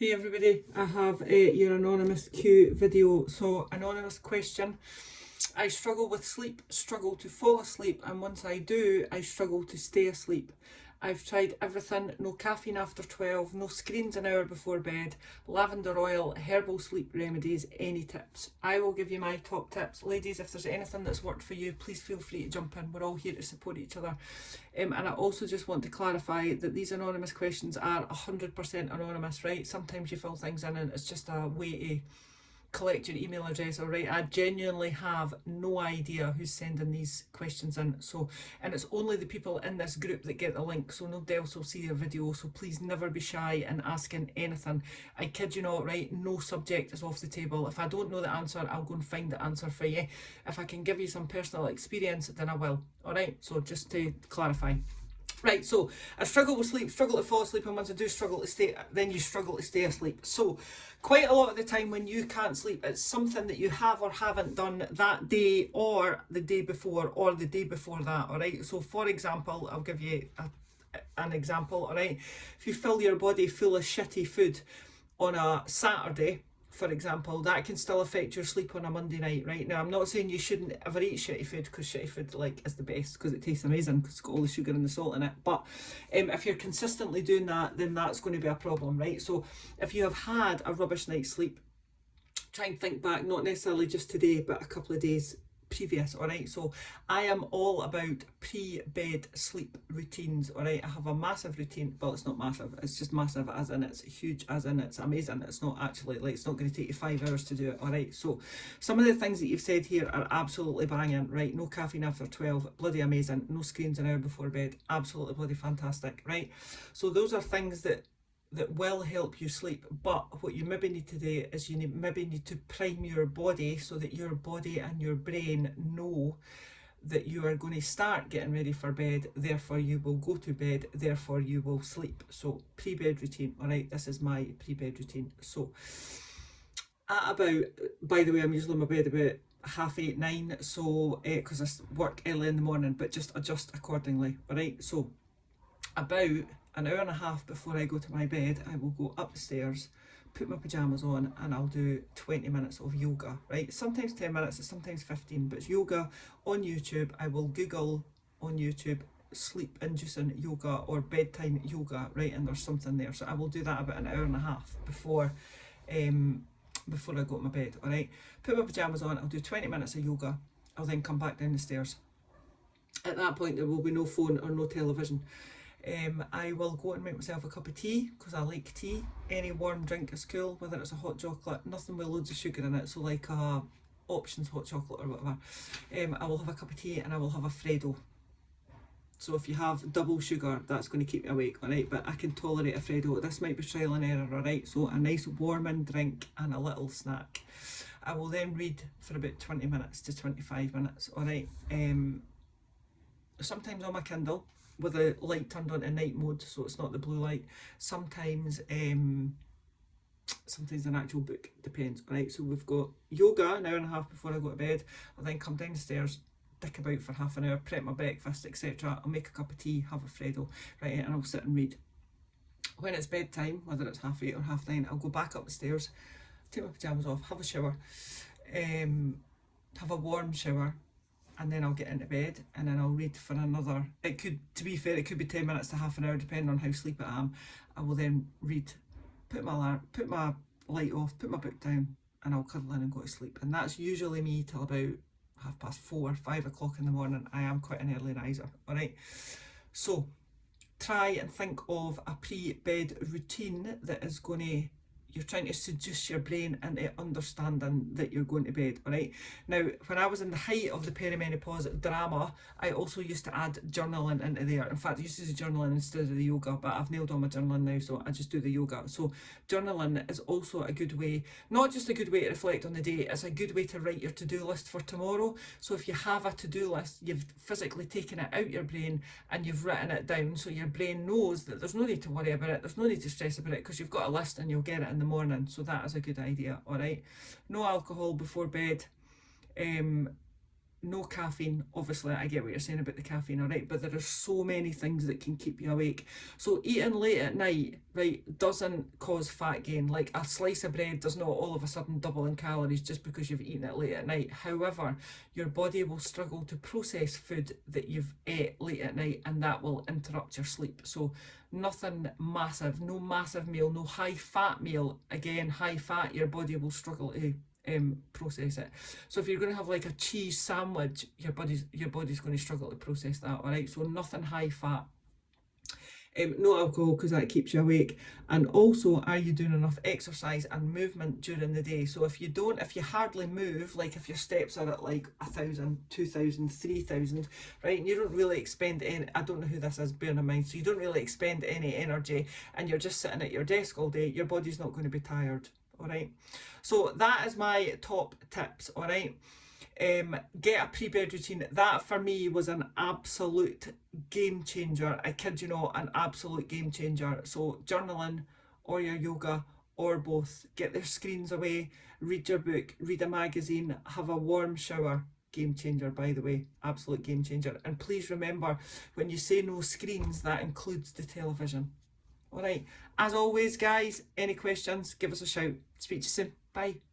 Hey everybody, I have your anonymous Q video. So, anonymous question. I struggle with sleep, struggle to fall asleep, and once I do, I struggle to stay asleep. I've tried everything, no caffeine after 12, no screens an hour before bed, lavender oil, herbal sleep remedies, any tips? I will give you my top tips. Ladies, if there's anything that's worked for you, please feel free to jump in. We're all here to support each other. And I also just want to clarify that these anonymous questions are 100% anonymous, right? Sometimes you fill things in and it's just a way to collect your email address, all right? I genuinely have no idea who's sending these questions in. So, and it's only the people in this group that get the link, so nobody else will see your video. So please never be shy in asking anything. I kid you not, right? No subject is off the table. If I don't know the answer, I'll go and find the answer for you. If I can give you some personal experience, then I will, all right? So just to clarify. Right, so I struggle with sleep, struggle to fall asleep, and once I do struggle to stay, then you struggle to stay asleep. So quite a lot of the time when you can't sleep, it's something that you have or haven't done that day or the day before or the day before that, all right? So for example, I'll give you an example, all right? If you fill your body full of shitty food on a Saturday, for example, that can still affect your sleep on a Monday night, right? Now, I'm not saying you shouldn't ever eat shitty food, because shitty food is the best because it tastes amazing because it's got all the sugar and the salt in it. But if you're consistently doing that, then that's going to be a problem, right? So if you have had a rubbish night's sleep, try and think back, not necessarily just today, but a couple of days previous, all right? So I am all about pre-bed sleep routines, all right? I have a massive routine. Well, it's not massive, it's just massive as in it's huge, as in it's amazing. It's not actually, like, it's not going to take you 5 hours to do it, all right? So some of the things that you've said here are absolutely banging, right? No caffeine after 12, bloody amazing. No screens an hour before bed, absolutely bloody fantastic, right? So those are things that will help you sleep. But what you maybe need to do is you maybe need to prime your body so that your body and your brain know that you are going to start getting ready for bed, therefore you will go to bed, therefore you will sleep. So pre-bed routine, all right? This is my pre-bed routine. So at about, by the way, I'm usually in my bed about 8:30, 9, so because I work early in the morning, but just adjust accordingly, all right? So about an hour and a half before I go to my bed, I will go upstairs, put my pajamas on, and I'll do 20 minutes of yoga, right? Sometimes 10 minutes, and sometimes 15, but it's yoga on YouTube. I will Google on YouTube sleep inducing yoga or bedtime yoga, right? And there's something there. So I will do that about an hour and a half before I go to my bed, all right? Put my pajamas on, I'll do 20 minutes of yoga. I'll then come back down the stairs. At that point, there will be no phone or no television. I will go and make myself a cup of tea because I like tea. Any warm drink is cool, whether it's a hot chocolate, nothing with loads of sugar in it, so like a options hot chocolate or whatever. I will have a cup of tea and I will have a Freddo. So if you have double sugar, that's going to keep me awake, alright? But I can tolerate a Freddo. This might be trial and error, alright? So a nice warming drink and a little snack. I will then read for about 20 minutes to 25 minutes, alright? Sometimes on my Kindle, with the light turned on to night mode, so it's not the blue light. Sometimes sometimes an actual book, depends. All right, so we've got yoga an hour and a half before I go to bed. I'll then come downstairs, dick about for half an hour, prep my breakfast, etc. I'll make a cup of tea, have a Freddo, right, and I'll sit and read. When it's bedtime, whether it's 8:30 or 9:30, I'll go back up the stairs, take my pyjamas off, have a shower, have a warm shower, and then I'll get into bed, and then I'll read for another, it could, to be fair, it could be 10 minutes to half an hour depending on how sleepy I am. I will then read, put my light off, put my book down, and I'll cuddle in and go to sleep. And that's usually me till about 4:30, 5 o'clock in the morning. I am quite an early riser, all right? So try and think of a pre-bed routine that is going to, you're trying to seduce your brain into understanding that you're going to bed, all right? Now, when I was in the height of the perimenopause drama, I also used to add journaling into there. In fact, I used to do journaling instead of the yoga, but I've nailed on my journaling now, so I just do the yoga. So journaling is also a good way, not just a good way to reflect on the day, it's a good way to write your to-do list for tomorrow. So if you have a to-do list, you've physically taken it out your brain and you've written it down, so your brain knows that there's no need to worry about it, there's no need to stress about it, because you've got a list and you'll get it in the morning. So that is a good idea, all right? No alcohol before bed. no caffeine. Obviously, I get what you're saying about the caffeine, all right, but there are so many things that can keep you awake. So eating late at night, right, doesn't cause fat gain. Like a slice of bread does not all of a sudden double in calories just because you've eaten it late at night. However, your body will struggle to process food that you've ate late at night, and that will interrupt your sleep. So nothing massive, no massive meal, no high fat meal. Again, high fat, your body will struggle to process it. So if you're going to have like a cheese sandwich, your body's going to struggle to process that. All right, so nothing high fat. No alcohol, because that keeps you awake. And also, are you doing enough exercise and movement during the day? So if you hardly move, like if your steps are at like 1,000, 2,000, 3,000, right, and you don't really expend any, I don't know who this is, bearing in mind, so you don't really expend any energy and you're just sitting at your desk all day, your body's not going to be tired. All right, so that is my top tips. All right, get a pre-bed routine. That for me was an absolute game changer. I kid you not, an absolute game changer. So journaling or your yoga or both. Get their screens away, read your book, read a magazine, have a warm shower. Game changer, by the way, absolute game changer. And please remember, when you say no screens, that includes the television. All right, as always, guys, any questions, give us a shout. Speak to you soon. Bye.